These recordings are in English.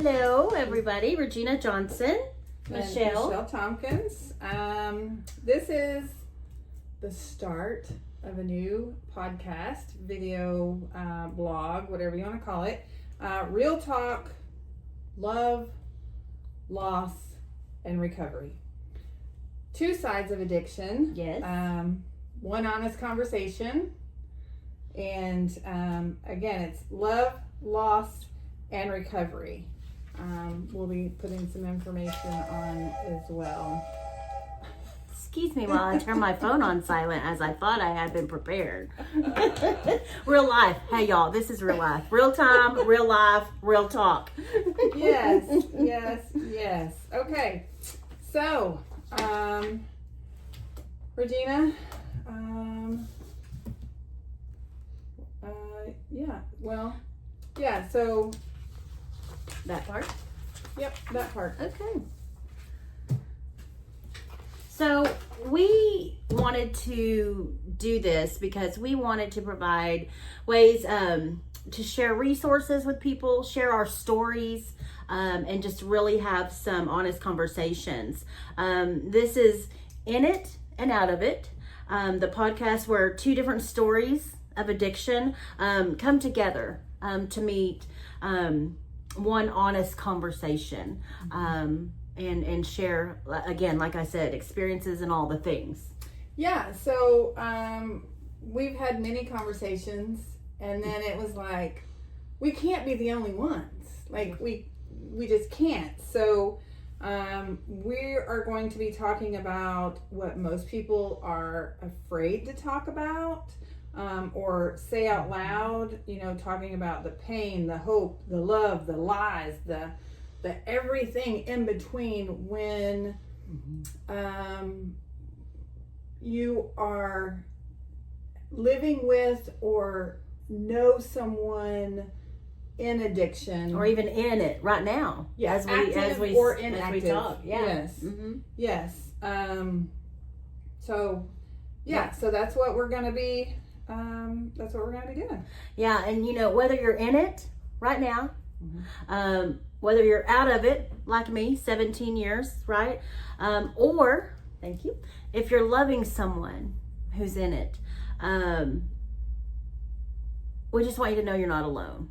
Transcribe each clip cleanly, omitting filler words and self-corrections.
Hello, everybody. Regina Johnson, Michelle Tompkins. This is the start of a new podcast, video, blog, whatever you want to call it. Real talk, love, loss, and recovery. Two sides of addiction. Yes. One honest conversation. And again, it's love, loss, and recovery. We'll be putting some information on as well. Excuse me while I turn my phone on silent, as I thought I had been prepared. Real life. Hey, y'all, this is real life. Real time, real life, real talk. Yes. Okay. So, Regina, so That part? yep, that part. Okay. So we wanted to do this because we wanted to provide ways to share resources with people, share our stories, and just really have some honest conversations. This is In It and Out of It, the podcast where two different stories of addiction come together to meet one honest conversation. And share, again, like I said, experiences and all the things. Yeah, so we've had many conversations, and then it was like, we can't be the only ones. Like, we just can't. So we are going to be talking about what most people are afraid to talk about or say out loud, talking about the pain, the hope, the love, the lies, the everything in between when you are living with or know someone in addiction, Or even in it right now. Yeah, as active we or as inactive. we talk. Yeah. Yes. Mm-hmm. Yes. So that's what we're gonna be. That's what we're gonna be doing. Yeah, and whether you're in it right now, whether you're out of it, like me, 17 years, right? Or, thank you, if you're loving someone who's in it, we just want you to know you're not alone.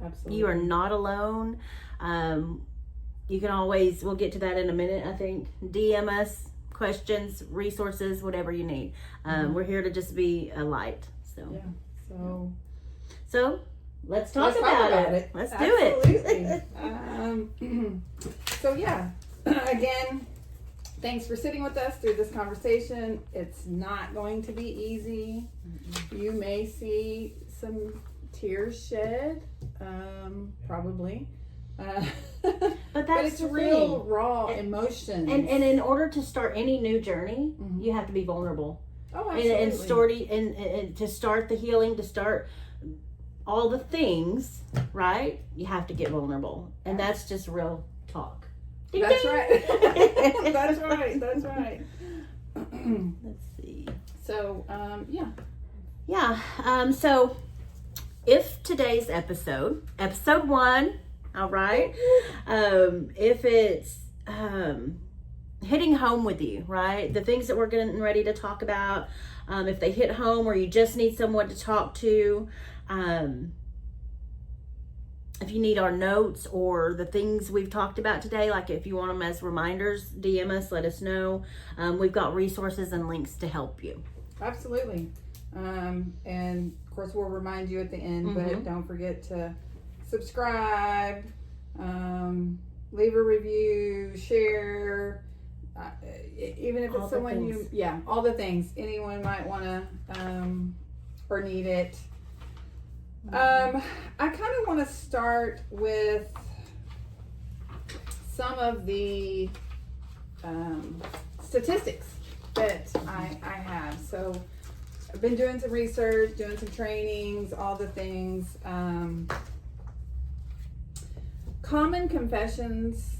Absolutely. You are not alone. You can always, we'll get to that in a minute, I think, DM us questions, resources, whatever you need. We're here to just be a light. So let's talk about it. Let's do it. Again, thanks for sitting with us through this conversation. It's not going to be easy. You may see some tears shed, probably. But that's it's the real thing. raw emotions. And in order to start any new journey, you have to be vulnerable. Oh, absolutely. And to start the healing, to start all the things, right? You have to get vulnerable. And that's just real talk. That's right. That's right. Let's see. So, Yeah. So if today's episode 1, all right, if it's hitting home with you, right? The things that we're getting ready to talk about, if they hit home or you just need someone to talk to, if you need our notes or the things we've talked about today, like if you want them as reminders, DM us, let us know. We've got resources and links to help you. Absolutely. And of course we'll remind you at the end, but don't forget to subscribe, leave a review, share, even if it's someone all the things anyone might want to or need it. I kind of want to start with some of the statistics that I have. So I've been doing some research, doing some trainings, all the things. Common confessions,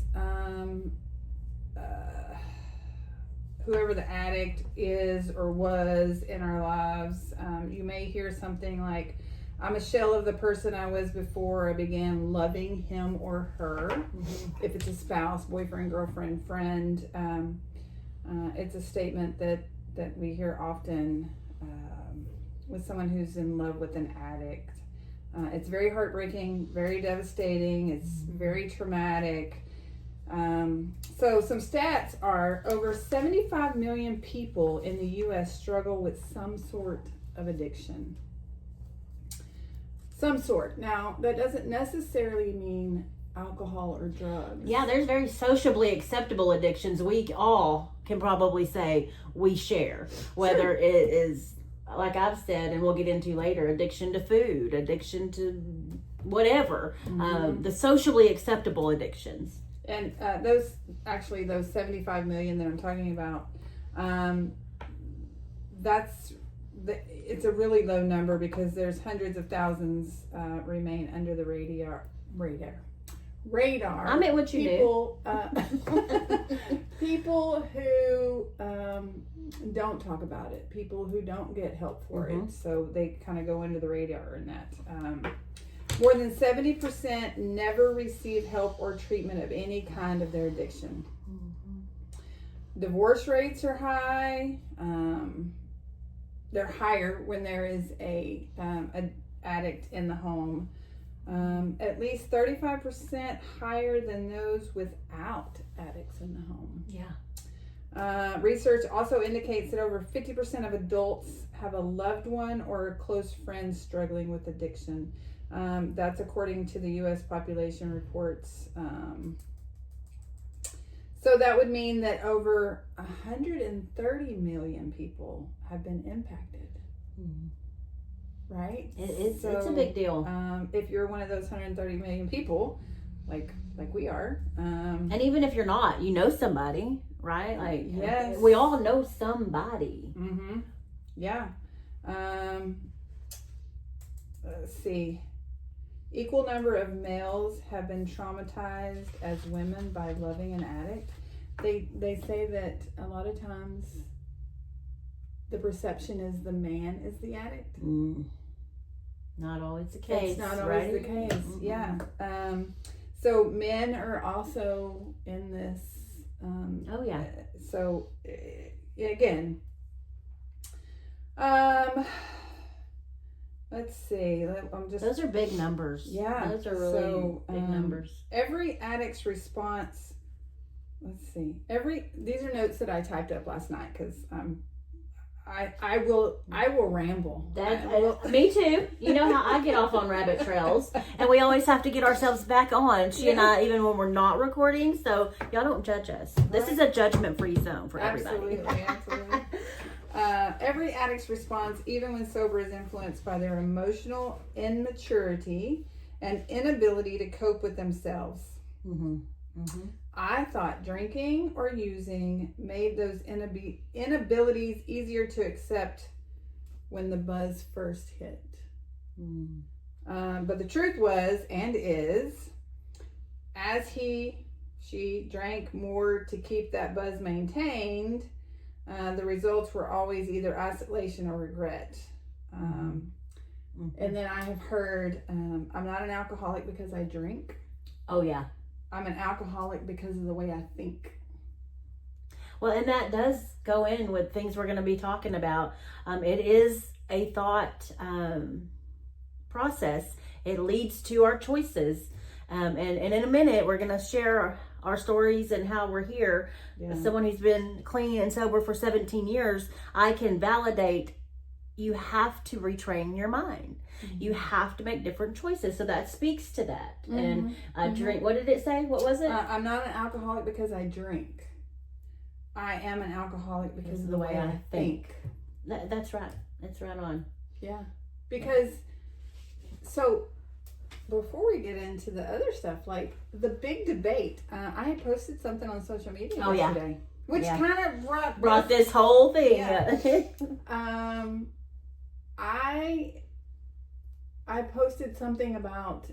whoever the addict is or was in our lives, you may hear something like, I'm a shell of the person I was before I began loving him or her. Mm-hmm. If it's a spouse, boyfriend, girlfriend, friend, it's a statement that we hear often with someone who's in love with an addict. It's very heartbreaking, very devastating. It's very traumatic. So some stats are over 75 million people in the U.S. struggle with some sort of addiction. Some sort. Now, that doesn't necessarily mean alcohol or drugs. Yeah, there's very sociably acceptable addictions we all can probably say we share. Whether it is, like I've said, and we'll get into later, addiction to food, addiction to whatever. The sociably acceptable addictions. And those 75 million that I'm talking about, it's a really low number because there's hundreds of thousands remain under the radar. I meant what you people, people who don't talk about it, people who don't get help for it, so they kind of go under the radar in that. More than 70% never receive help or treatment of any kind of their addiction. Divorce rates are high. They're higher when there is an addict in the home. At least 35% higher than those without addicts in the home. Yeah. Research also indicates that over 50% of adults have a loved one or a close friend struggling with addiction. That's according to the U.S. population reports. So that would mean that over 130 million people have been impacted. Right? It's a big deal. If you're one of those 130 million people, like we are. And even if you're not, you know somebody, right? Like, yes. We all know somebody. Mm-hmm. Yeah. Let's see. Equal number of males have been traumatized as women by loving an addict. They say that a lot of times the perception is the man is the addict. Not always the case. It's not always the case. Yeah. So men are also in this. Oh yeah. So again. Let's see. Those are big numbers. Yeah. Those are really big numbers. Every addict's response. Let's see. These are notes that I typed up last night because I will ramble. Me too. You know how I get off on rabbit trails, and we always have to get ourselves back on. She and I, even when we're not recording. So y'all don't judge us. This is a judgment-free zone for everybody. Absolutely. Every addict's response, even when sober, is influenced by their emotional immaturity and inability to cope with themselves. I thought drinking or using made those inabilities easier to accept when the buzz first hit. But the truth was, and is, as she drank more to keep that buzz maintained, the results were always either isolation or regret. And then I have heard, I'm not an alcoholic because I drink. Oh yeah. I'm an alcoholic because of the way I think. Well, and that does go in with things we're going to be talking about. It is a thought process. It leads to our choices. And in a minute, we're going to share our stories and how we're here. As someone who's been clean and sober for 17 years, I can validate you have to retrain your mind. You have to make different choices. So that speaks to that. And drink. What did it say? What was it? I'm not an alcoholic because I drink. I am an alcoholic because of the way I think. That's right. That's right on. Yeah. Because, so before we get into the other stuff, like the big debate, I had posted something on social media yesterday. Which kind of brought this whole thing. Yeah. I posted something about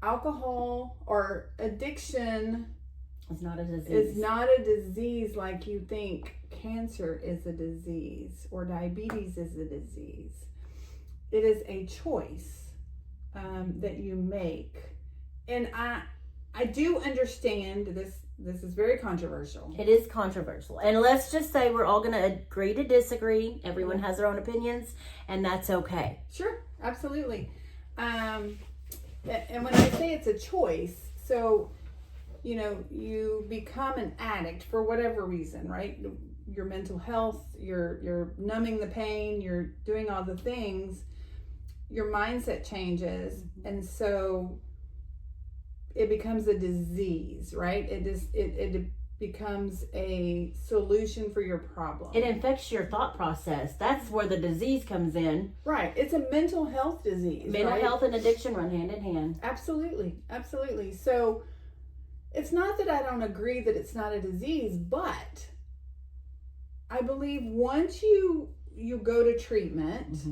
alcohol or addiction is not a disease. Is not a disease like you think cancer is a disease or diabetes is a disease. it is a choice that you make. And I do understand this. This is very controversial. It is controversial. And let's just say we're all going to agree to disagree. Everyone has their own opinions, and that's okay. Sure, absolutely. And when I say it's a choice, so, you know, you become an addict for whatever reason, right? Your mental health, you're numbing the pain, you're doing all the things, your mindset changes, and so it becomes a disease, right? It becomes a solution for your problem. It infects your thought process. That's where the disease comes in. Right. It's a mental health disease. Mental right? health and addiction run hand in hand. Absolutely. Absolutely. So it's not that I don't agree that it's not a disease, but I believe once you go to treatment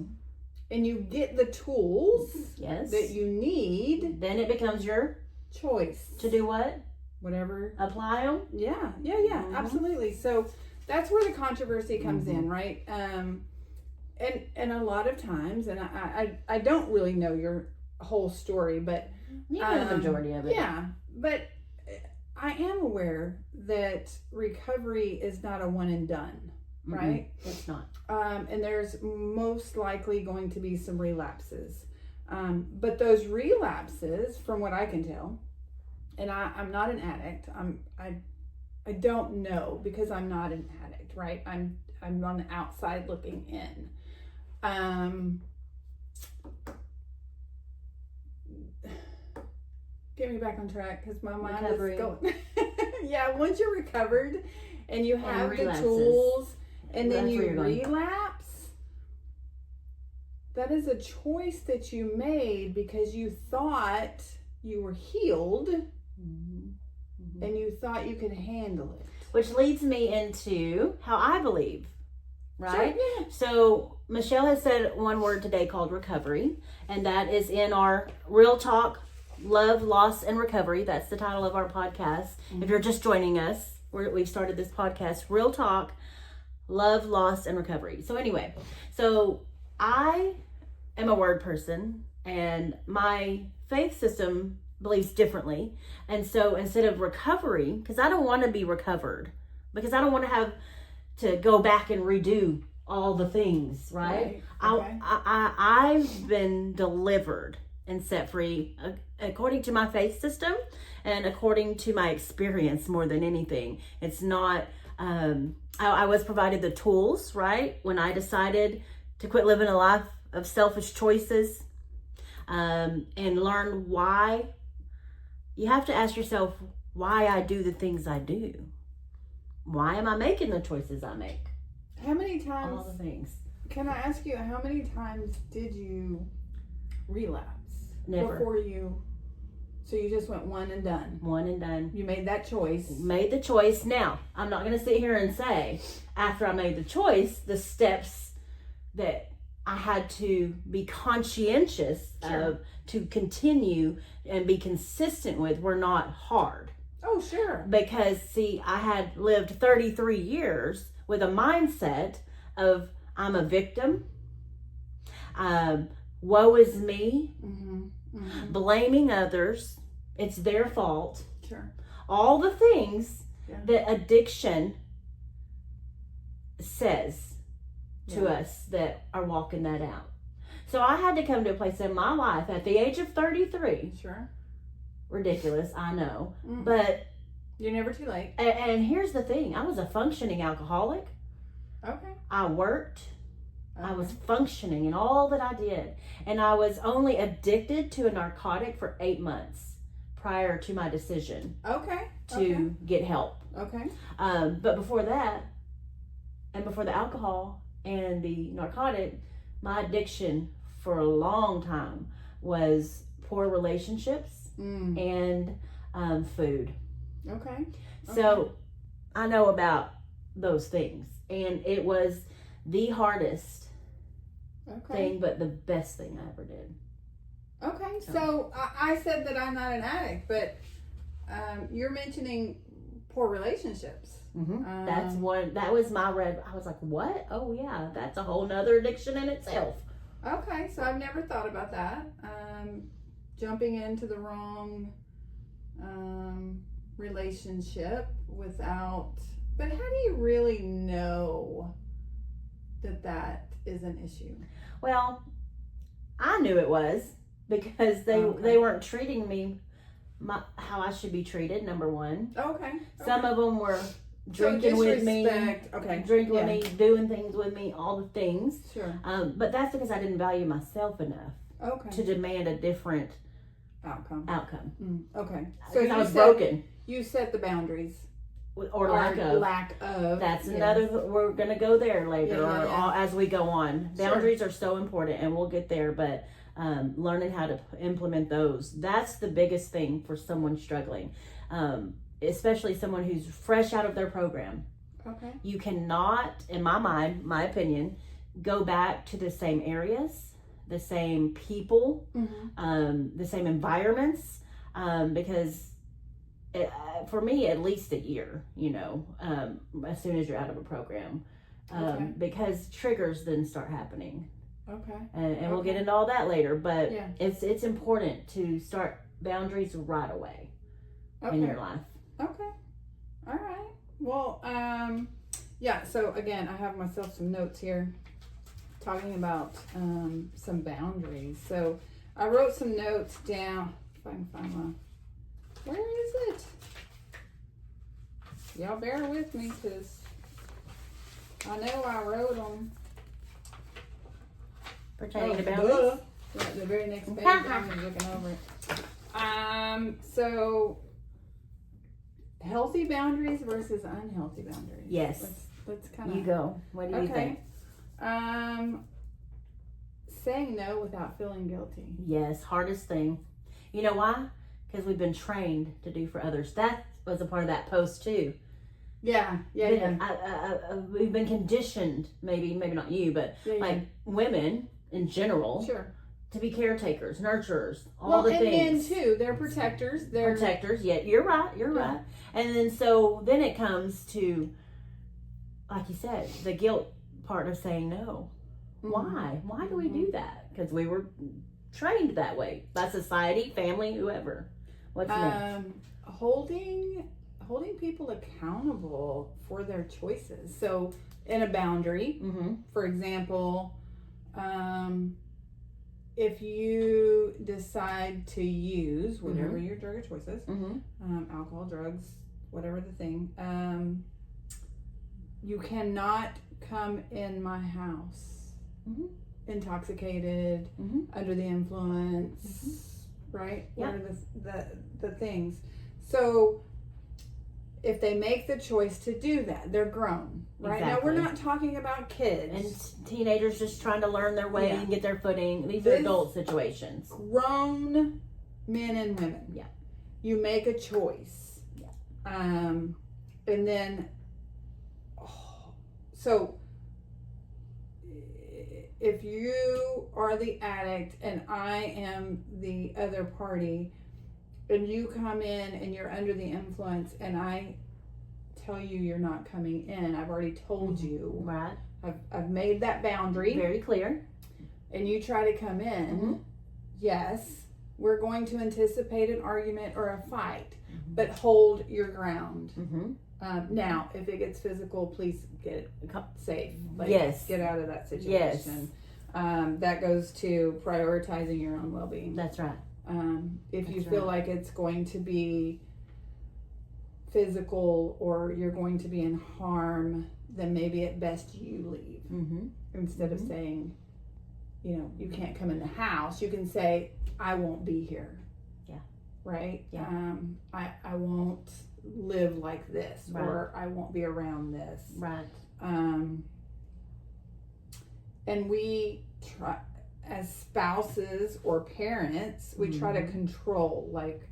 and you get the tools Yes. that you need, Then it becomes your choice to do what? whatever. Apply them. Yeah, absolutely. So that's where the controversy comes in, right? And a lot of times, and I don't really know your whole story, but You know the majority of it. yeah, but I am aware that recovery is not a one and done, right? It's not. And there's most likely going to be some relapses. But those relapses, from what I can tell, and I'm not an addict. I don't know because I'm not an addict, right? I'm on the outside looking in. Get me back on track because my mind Recovery. is going. Yeah, once you're recovered and you have the relapses. tools, and then That's you where you're going. relapse. That is a choice that you made because you thought you were healed and you thought you could handle it. Which leads me into how I believe, right? Sure, yeah. So Michelle has said one word today called recovery, and that is in our Real Talk, Love, Loss, and Recovery. That's the title of our podcast. If you're just joining us, we've started this podcast, Real Talk, Love, Loss, and Recovery. So anyway, so I am a word person, and my faith system believes differently. And so instead of recovery, because I don't want to be recovered, because I don't want to have to go back and redo all the things, right? Okay. I've been delivered and set free according to my faith system and according to my experience more than anything. It's not, I was provided the tools, right? When I decided to quit living a life of selfish choices and learn why. You have to ask yourself why I do the things I do. Why am I making the choices I make? How many times, All the things. can I ask you, how many times did you relapse? Never. Before you, so you just went one and done. One and done. You made that choice. Made the choice. Now, I'm not going to sit here and say, after I made the choice, the steps that I had to be conscientious of to continue and be consistent with were not hard. Oh, sure. Because, see, I had lived 33 years with a mindset of I'm a victim, woe is me, blaming others, it's their fault. Sure. All the things that addiction says to us that are walking that out. So I had to come to a place in my life at the age of 33. Sure. Ridiculous, I know. But you're never too late. And here's the thing. I was a functioning alcoholic. Okay. I worked. I was functioning in all that I did. And I was only addicted to a narcotic for 8 months prior to my decision to get help. Okay. But before that, and before the alcohol and the narcotic, my addiction for a long time was poor relationships and food. Okay. So I know about those things. And it was the hardest thing, but the best thing I ever did. Okay. So I said that I'm not an addict, but you're mentioning poor relationships. That's one. That was my red. I was like, what? Oh yeah, that's a whole nother addiction in itself. Okay, so I've never thought about that. Jumping into the wrong relationship without. But how do you really know that is an issue? Well, I knew it was because they weren't treating me how I should be treated. Number one. Okay. Some of them were drinking with me, drinking with me, doing things with me, all the things. Sure. But that's because I didn't value myself enough to demand a different outcome. Okay. So I was broken. You set the boundaries. Or lack of. That's another. We're gonna go there later, as we go on. Boundaries are so important, and we'll get there. But learning how to implement those—that's the biggest thing for someone struggling, especially someone who's fresh out of their program. Okay. You cannot, in my mind, my opinion, go back to the same areas, the same people, the same environments, because. For me, at least a year, as soon as you're out of a program, because triggers then start happening. Okay. And we'll get into all that later, but it's important to start boundaries right away in your life. Okay. All right. Well, so again, I have myself some notes here talking about some boundaries. So I wrote some notes down. If I can find my... Where is it? Y'all bear with me because I know I wrote them. Pertaining to boundaries? Yeah, the very next page, I'm looking over it. So, healthy boundaries versus unhealthy boundaries. Yes. Let's kind of... You go. What do you think? Saying no without feeling guilty. Yes, hardest thing. You know why? Because we've been trained to do for others. That was a part of that post too. Yeah. We've been conditioned, maybe not you, but women in general, to be caretakers, nurturers, all the things. And men too, they're protectors. They're protectors. Yeah, you're right. Right. And then it comes to, like you said, the guilt part of saying no. Why? Why do we do that? Because we were trained that way by society, family, whoever. What's next? Holding people accountable for their choices. So in a boundary, for example, if you decide to use whatever your drug of choices, alcohol, drugs, whatever the thing, you cannot come in my house intoxicated, under the influence, right? What are the things? So if they make the choice to do that, they're grown, right? Now we're not talking about kids and teenagers just trying to learn their way and get their footing. These are adult situations. Grown men and women. Yeah. You make a choice. Yeah. And then so if you are the addict and I am the other party, and you come in and you're under the influence and I tell you you're not coming in, I've already told you. Right. I've made that boundary. Very clear. And you try to come in, yes, we're going to anticipate an argument or a fight, but hold your ground. Now, if it gets physical, please get safe. Get out of that situation. That goes to prioritizing your own well-being. That's right. If you feel like it's going to be physical or you're going to be in harm, then maybe at best you leave. Instead of saying, you can't come in the house, you can say, I won't be here. Yeah. Right? Yeah. I won't live like this, or I won't be around this. Right. And we try, as spouses or parents, we try to control, like,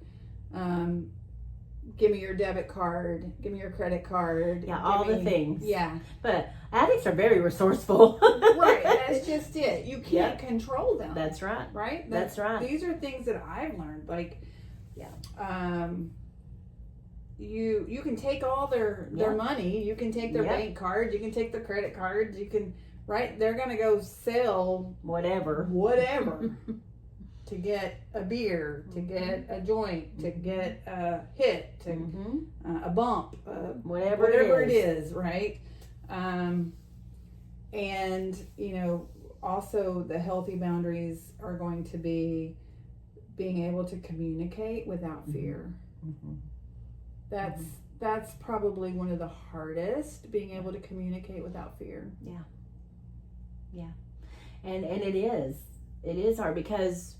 give me your debit card, give me your credit card. Yeah, all the things. Yeah. But addicts are very resourceful. Right, that's just it. You can't control them. That's right. Right? That's right. These are things that I've learned. Like, you can take all their money, you can take their bank cards, you can take their credit cards, you can, right? They're going to go sell whatever. to get a beer, to get a joint, to get a hit, to a bump, whatever it is, right? And, you know, also the healthy boundaries are going to be being able to communicate without fear. That's probably one of the hardest, being able to communicate without fear. Yeah. And it is hard because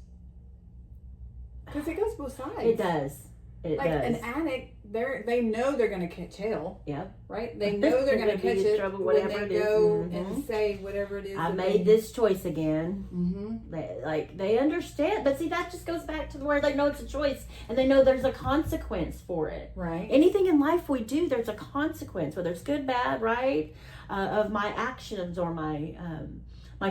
it goes both sides. It does. An addict, they know they're going to catch hell. Yep. Right? They know they're going to catch it trouble, when whatever they it go is. and say whatever it is. I made this choice again. Mm-hmm. They understand, but see, that just goes back to where they know it's a choice and they know there's a consequence for it. Right. Anything in life we do, there's a consequence, whether it's good, bad, right, of my actions or my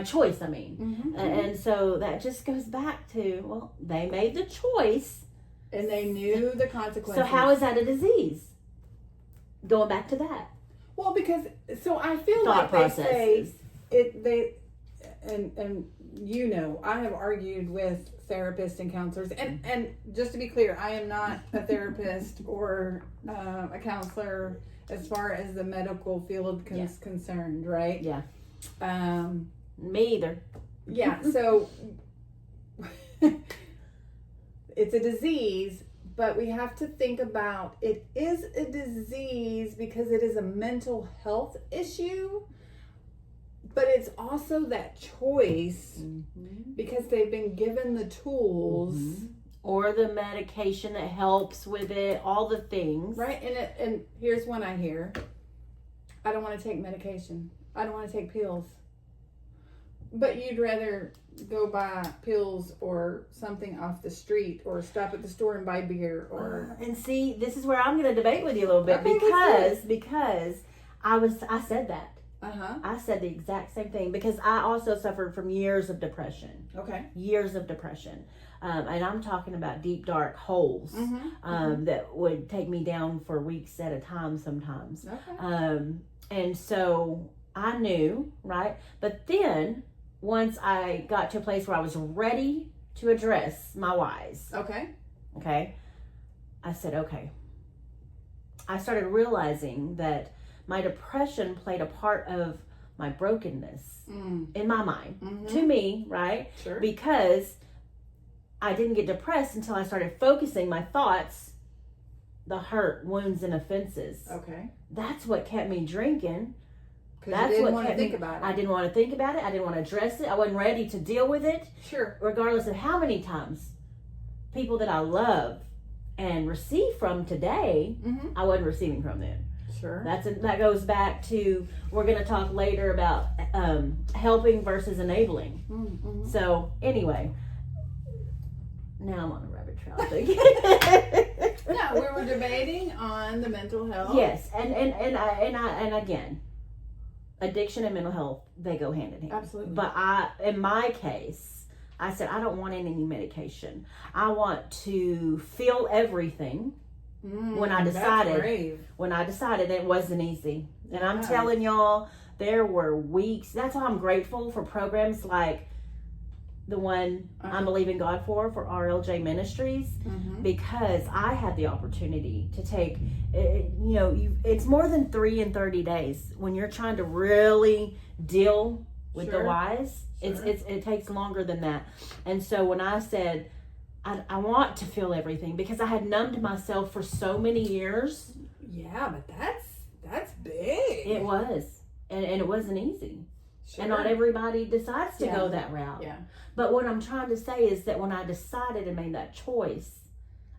choice. I mean, and so that just goes back to, well, they made the choice. And they knew the consequences. So how is that a disease? Going back to that. Well, because I feel Thought like they processes. say and you know, I have argued with therapists and counselors, and just to be clear, I am not a therapist or a counselor as far as the medical field is concerned, right? Yeah. Me either. Yeah. So. It's a disease, but we have to think about it is a disease because it is a mental health issue, but it's also that choice because they've been given the tools or the medication that helps with it, all the things. Right. And here's one I hear. I don't want to take medication. I don't want to take pills. But you'd rather go buy pills or something off the street or stop at the store and buy beer or and see, this is where I'm going to debate with you a little bit because I said that. I said the exact same thing because I also suffered from years of depression. Okay. Years of depression. And I'm talking about deep, dark holes that would take me down for weeks at a time sometimes. Okay. And so I knew, right? But then once I got to a place where I was ready to address my whys. Okay. I said, okay. I started realizing that my depression played a part of my brokenness in my mind. To me, right? Sure. Because I didn't get depressed until I started focusing my thoughts, the hurt, wounds, and offenses. Okay. That's what kept me drinking. That's what want to think about it. I didn't want to think about it. I didn't want to address it. I wasn't ready to deal with it. Sure. Regardless of how many times people that I love and receive from today, I wasn't receiving from them. Sure. That goes back to, we're going to talk later about helping versus enabling. So anyway, now I'm on a rabbit trail. No, we were debating on the mental health. Yes, and again, addiction and mental health, they go hand in hand. Absolutely. But in my case, I said I don't want any medication. I want to feel everything. When I decided it wasn't easy, and I'm telling y'all, there were weeks. That's why I'm grateful for programs like the one I'm believing God for RLJ Ministries, because I had the opportunity to take, it's more than 3 and 30 days when you're trying to really deal with the whys. It takes longer than that. And so when I said, I want to feel everything, because I had numbed myself for so many years. Yeah, but that's big. It was. And it wasn't easy. Sure. And not everybody decides to go that route. Yeah. But what I'm trying to say is that when I decided and made that choice,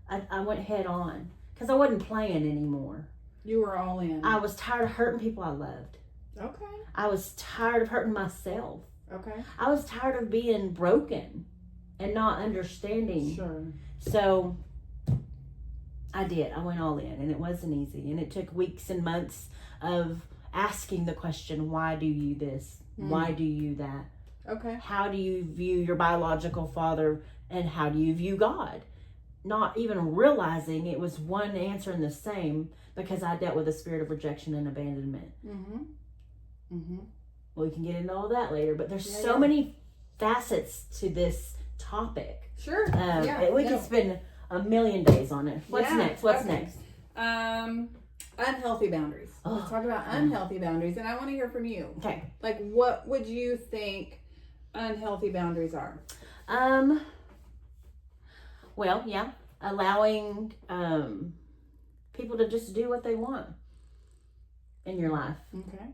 I went head on. Because I wasn't playing anymore. You were all in. I was tired of hurting people I loved. Okay. I was tired of hurting myself. Okay. I was tired of being broken and not understanding. Sure. So I did. I went all in, and it wasn't easy. And it took weeks and months of asking the question, why do you this? Why do you that? Okay. How do you view your biological father, and how do you view God? Not even realizing it was one answer and the same, because I dealt with a spirit of rejection and abandonment. we can get into all that later, but there's Yeah, so yeah. many facets to this topic. Sure. We could spend a million days on it. What's Yeah, next? What's okay. next? Unhealthy boundaries. Oh, Let's talk about unhealthy boundaries, and I want to hear from you. Okay. Like, what would you think unhealthy boundaries are? Well, yeah, allowing people to just do what they want in your life. Okay.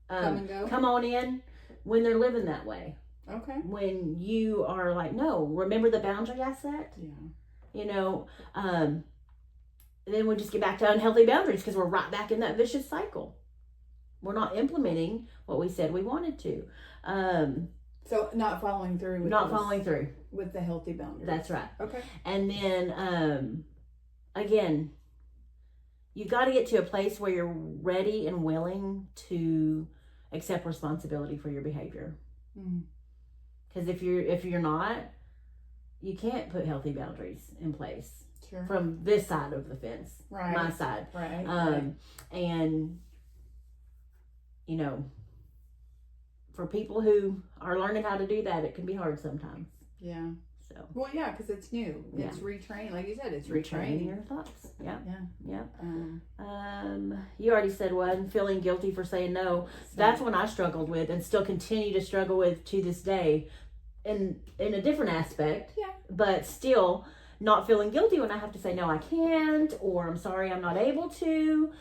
Come and go. Come on in when they're living that way. Okay. When you are like, no, remember the boundary I set? Yeah. You know, then we just get back to unhealthy boundaries because we're right back in that vicious cycle. We're not implementing what we said we wanted to. So not following through with the healthy boundaries. That's right. Okay. And then again, you got to get to a place where you're ready and willing to accept responsibility for your behavior. Because if you're not, you can't put healthy boundaries in place. Sure. From this side of the fence, Right. my side. Right. And you know, for people who are learning how to do that, it can be hard sometimes. Yeah. So. Well, yeah, because it's new. Yeah. It's retraining, like you said. It's Retraining retraining. your thoughts. Yeah. Yeah. Yeah. You already said one, feeling guilty for saying no. That's one I struggled with and still continue to struggle with to this day in a different aspect. Yeah. But still not feeling guilty when I have to say, no, I can't, or I'm sorry, I'm not able to.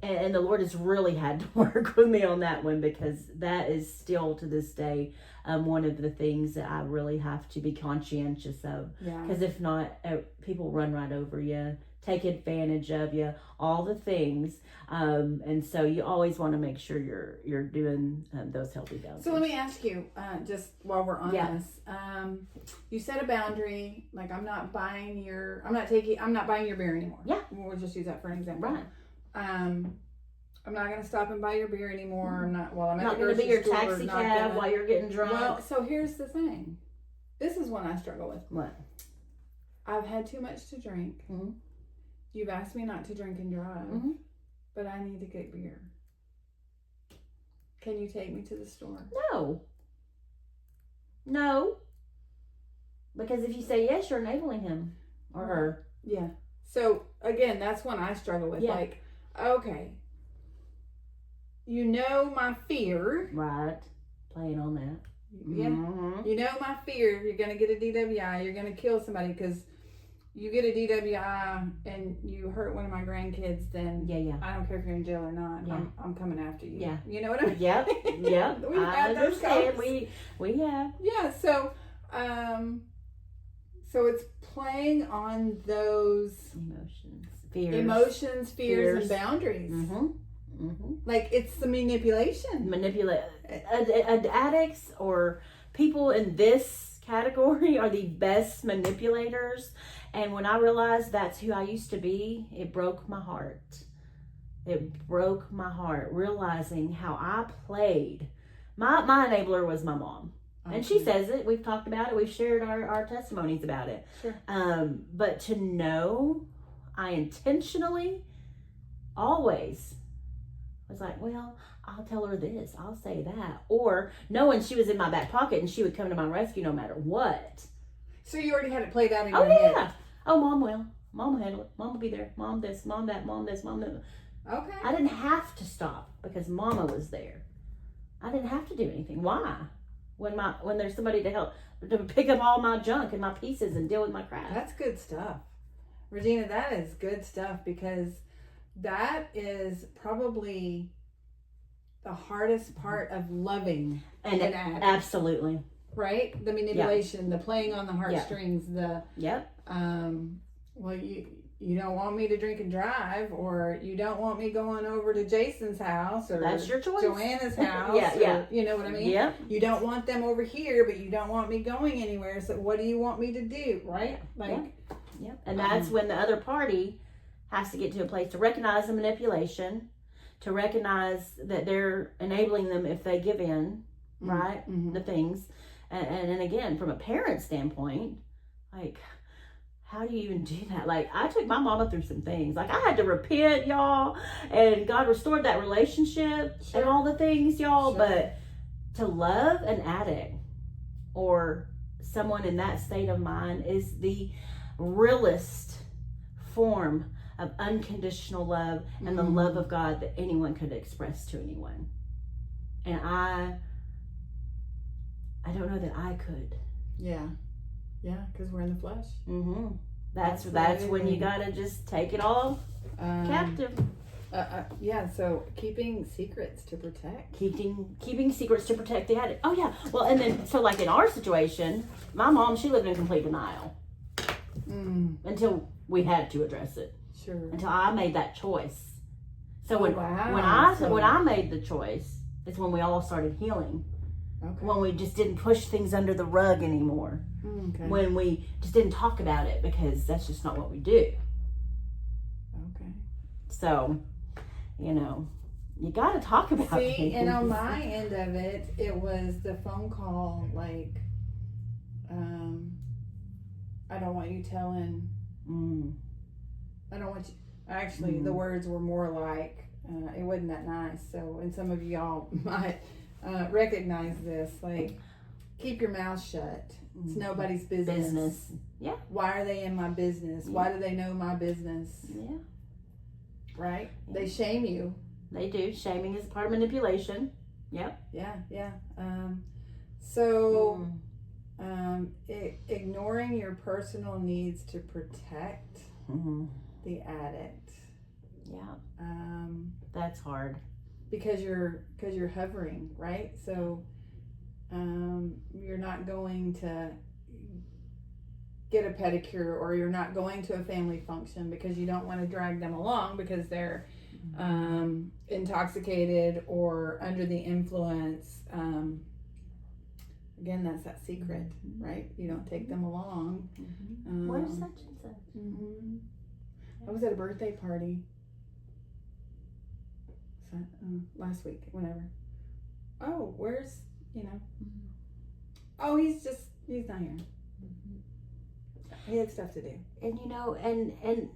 And the Lord has really had to work with me on that one because that is still to this day one of the things that I really have to be conscientious of. Yeah. Because if not, people run right over you, take advantage of you, all the things. And so you always want to make sure you're doing those healthy boundaries. So let me ask you, just while we're on Yeah. this, you set a boundary, like I'm not buying your beer anymore. Yeah. We'll just use that for an example. Right. I'm not gonna stop and buy your beer anymore. I'm not Not at the going to be grocery your store, taxi not cab gonna- while you're getting drunk. Well, so here's the thing. This is one I struggle with. What? I've had too much to drink. Mhm. You've asked me not to drink and drive, Mhm. but I need to get beer. Can you take me to the store? No. Because if you say yes, you're enabling him or her. Yeah. So again, that's one I struggle with. Yeah. Like, okay, you know my fear. Right. Playing on that. Yeah. Mhm. You know my fear. You're gonna get a DWI. You're gonna kill somebody because you get a DWI and you hurt one of my grandkids. Then Yeah. I don't care if you're in jail or not. Yeah. I'm coming after you. Yeah. You know what I mean? Yep. We I had those understand. conversations. We have. Yeah. So, so it's playing on those Emotions, fears, and boundaries. Like it's the manipulation. Manipulate. Addicts or people in this category are the best manipulators. And when I realized that's who I used to be, it broke my heart. It broke my heart realizing how I played. My enabler was my mom. And she says it. We've talked about it. We've shared our testimonies about it. Sure. But to know I intentionally always was like, well, I'll tell her this. I'll say that. Or knowing she was in my back pocket and she would come to my rescue no matter what. So you already had it played out in Oh, your head. yeah. Oh, Mom will. Mom will handle it. Mom will be there. Mom this, Mom that, Mom this, Mom that. Okay. I didn't have to stop because Mama was there. I didn't have to do anything. Why? When there's somebody to help to pick up all my junk and my pieces and deal with my crap. That's good stuff. Regina, that is good stuff because that is probably the hardest part of loving And an addict, absolutely. right? The manipulation, the playing on the heartstrings, the Yep. well, you don't want me to drink and drive, or you don't want me going over to Jason's house, or That's your choice. Joanna's house. Yeah. You know what I mean? Yep. You don't want them over here, but you don't want me going anywhere. So what do you want me to do, right? Like, Yep. And that's when the other party has to get to a place to recognize the manipulation, to recognize that they're enabling them if they give in, right? Mhm. The things. And again, from a parent standpoint, like, how do you even do that? Like, I took my mama through some things. Like, I had to repent, y'all, and God restored that relationship and all the things, y'all. Sure. But to love an addict or someone in that state of mind is the realest form of unconditional love and the love of God that anyone could express to anyone. And I don't know that I could. Yeah, because we're in the flesh. That's when you gotta just take it all captive. So keeping secrets to protect. Keeping secrets to protect the addict. Oh yeah. Well, and then so like in our situation, my mom, she lived in complete denial until we had to address it. Sure. Until I made that choice. So when Wow. I made the choice, it's when we all started healing. Okay. When we just didn't push things under the rug anymore. Okay. When we just didn't talk about it because that's just not what we do. Okay. So, you got to talk about it. See, and on my end of it, it was the phone call, like, I don't want you telling, I don't want you, actually, the words were more like, it wasn't that nice, so, and some of y'all might recognize this, like, keep your mouth shut. It's nobody's business. Yeah. Why are they in my business? Yeah. Why do they know my business? Yeah. Right? Yeah. They shame you. They do. Shaming is part of manipulation. Yep. Yeah. Ignoring your personal needs to protect the addict. Yeah. That's hard. Because you're hovering, right? So you're not going to get a pedicure, or you're not going to a family function because you don't want to drag them along because they're intoxicated or under the influence. Again, that's that secret, right? You don't take them along. Where's such and such? I was at a birthday party last week, whenever. Oh, where's, oh, he's not here. He had stuff to do. And and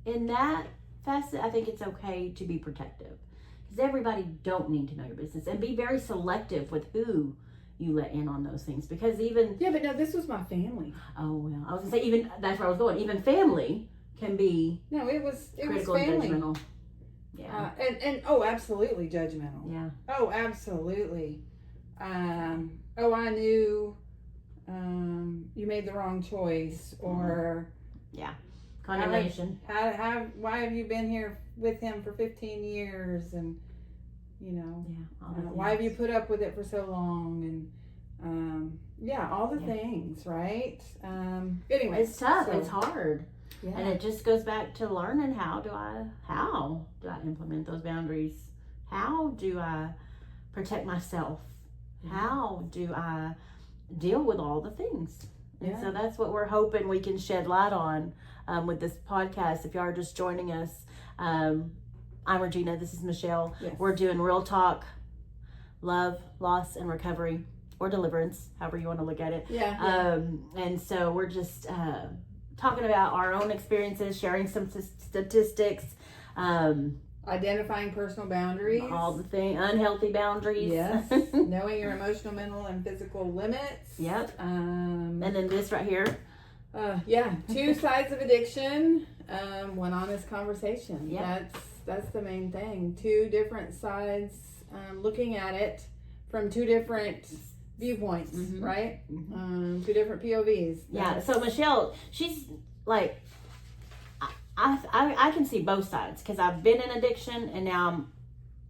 in that facet, I think it's okay to be protective, because everybody don't need to know your business, and be very selective with who you let in on those things, because even but no, this was my family. Oh well, I was gonna say, even that's where I was going. Even family can be it was critical family. And judgmental. Yeah. And oh, absolutely judgmental. Yeah. Oh, absolutely. Oh, I knew you made the wrong choice, or Condemnation. Why have you been here with him for 15 years, and why have you put up with it for so long, and all the things, right? Anyway, it's tough. so, it's hard. Yeah. And it just goes back to learning how do I implement those boundaries? How do I protect myself? How do I deal with all the things? And so that's what we're hoping we can shed light on with this podcast. If y'all are just joining us, I'm Regina. This is Michelle. Yes. We're doing real talk, love, loss, and recovery, or deliverance, however you want to look at it. And so we're just talking about our own experiences, sharing some statistics, identifying personal boundaries, all the unhealthy boundaries. Yes. Knowing your emotional, mental, and physical limits. Yep. And then this right here. 2 sides of addiction. One honest conversation. Yep. That's the main thing. 2 different sides, looking at it from 2 different viewpoints, right? 2 different POVs. Yeah. So Michelle, she's like, I can see both sides, because I've been in addiction and now I'm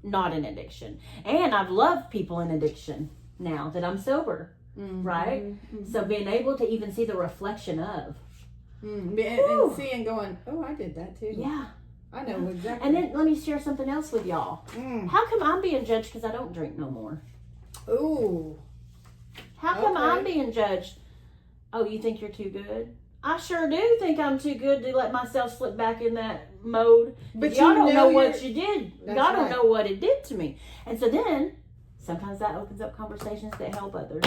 not in addiction, and I've loved people in addiction now that I'm sober, right? So being able to even see the reflection of, and seeing, going, oh, I did that too. Yeah. I know exactly. And then let me share something else with y'all. How come I'm being judged because I don't drink no more? Ooh. How come I'm being judged? Oh, you think you're too good? I sure do think I'm too good to let myself slip back in that mode. But y'all don't know what you did. Y'all don't know what it did to me. And so then, sometimes that opens up conversations that help others.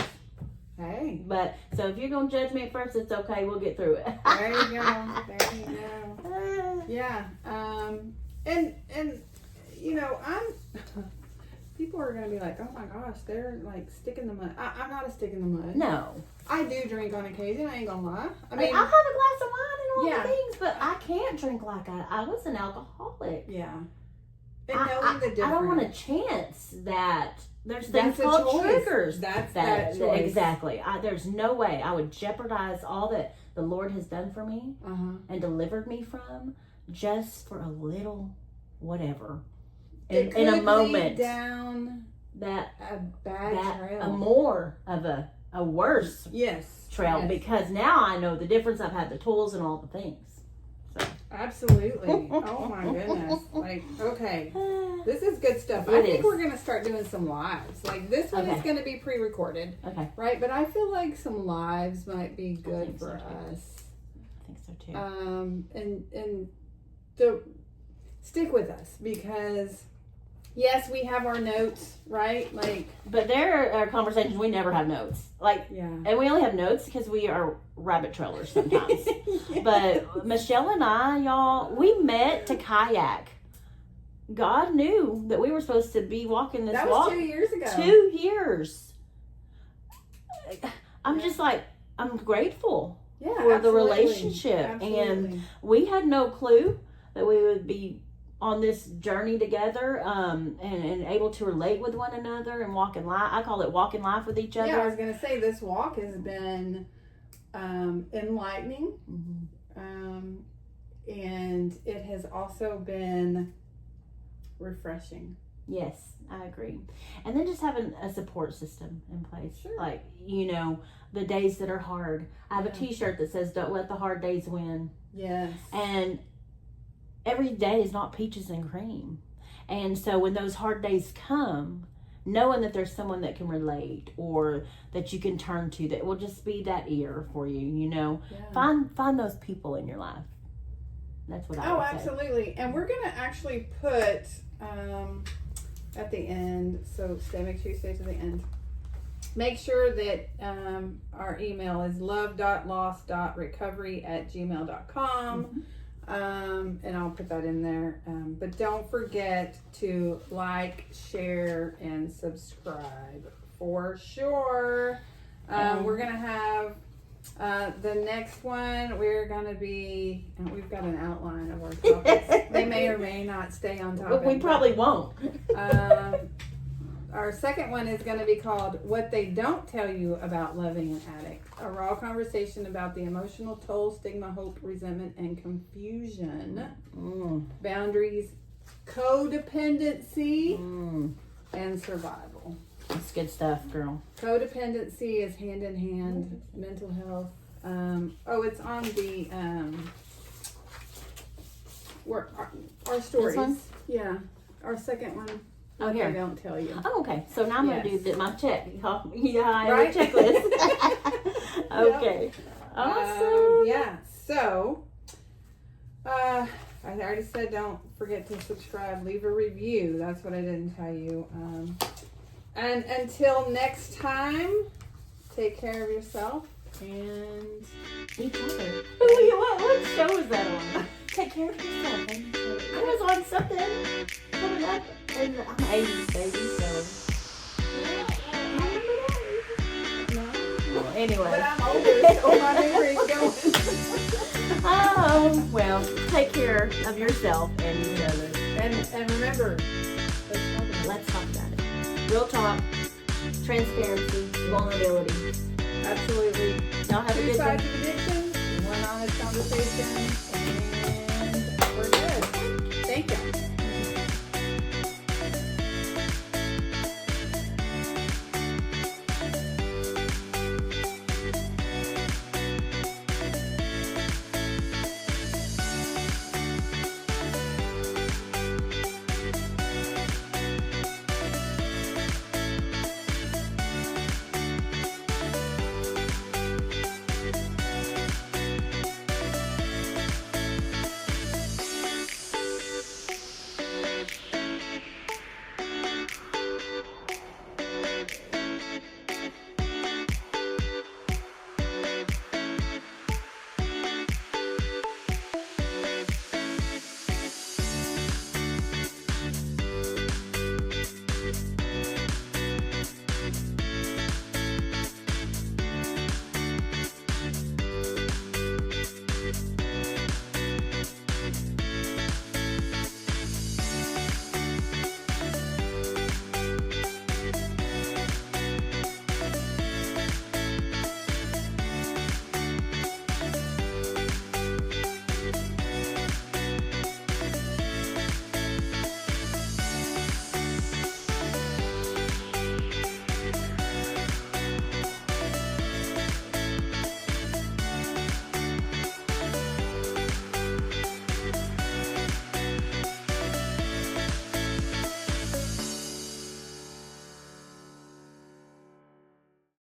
Hey. But so if you're gonna judge me at first, it's okay. We'll get through it. There you go. There you go. Yeah. And you know, people are gonna be like, oh my gosh, they're like stick in the mud. I'm not a stick in the mud. No. I do drink on occasion. I ain't gonna lie. I I'll mean, have a glass of wine and all Yeah. the things, but I can't drink like I was an alcoholic. yeah. And knowing the difference. I don't want a chance that there's That's things a called choice. triggers. That's that choice. Exactly. There's no way I would jeopardize all that the Lord has done for me and delivered me from just for a little whatever. It In a could moment lead down that a bad trail. a more of a worse Yes. trail Yes. because now I know the difference. I've had the tools and all the things. Absolutely. Oh my goodness. Like, okay. This is good stuff. I think we're going to start doing some lives. Like, this one is going to be pre-recorded. Okay. Right? But I feel like some lives might be good think so, for too. us. I think so too. And the stick with us because, yes, we have our notes, right? Like, But there are conversations we never have notes. Like, yeah. and we only have notes because we are rabbit trailers sometimes. Yeah. But Michelle and I, y'all, we met to kayak. God knew that we were supposed to be walking this That walk. was 2 years ago. 2 years. I'm just like, I'm grateful Yeah, for the absolutely. relationship. Absolutely. And we had no clue that we would be on this journey together and able to relate with one another and walk in life. I call it walking life with each other. Yeah, I was going to say this walk has been enlightening. And it has also been refreshing. Yes, I agree. And then just having a support system in place. Sure. Like, you know, the days that are hard. I have a Yeah. t-shirt that says, don't let the hard days win. Yes. And every day is not peaches and cream. And so when those hard days come, knowing that there's someone that can relate or that you can turn to that will just be that ear for you, you know. Yeah. Find those people in your life. That's what I Oh, would say. absolutely. And we're going to actually put at the end, so make sure you stay to the end. Make sure that our email is love.lost.recovery@gmail.com. And I'll put that in there. But don't forget to like, share, and subscribe for sure. We're going to have the next one. We're going to be, we've got an outline of our topics. They may or may not stay on topic. We probably won't. Our second one is going to be called What They Don't Tell You About Loving an Addict. A raw conversation about the emotional toll, stigma, hope, resentment, and confusion. Boundaries, codependency, and survival. That's good stuff, girl. Codependency is hand in hand. Mental health. It's on the our stories. This one? Yeah, our second one. Oh, What here. They Don't Tell You. Oh, okay. So now I'm Yes. going to do my check. Right? Checklist. Okay. Awesome. Yeah. So, I already said don't forget to subscribe, leave a review. That's what I didn't tell you. And until next time, take care of yourself and Each other. What show is that on? Take care of yourself. I was on something coming up, and I'm 80s, baby, so. Well, anyway. But I'm older, so my memory's going. Oh, well, take care of yourself and each other. And remember, Let's talk about it. Real talk, transparency, vulnerability. absolutely. Y'all have a Two good sides day. of addiction, one honest conversation, and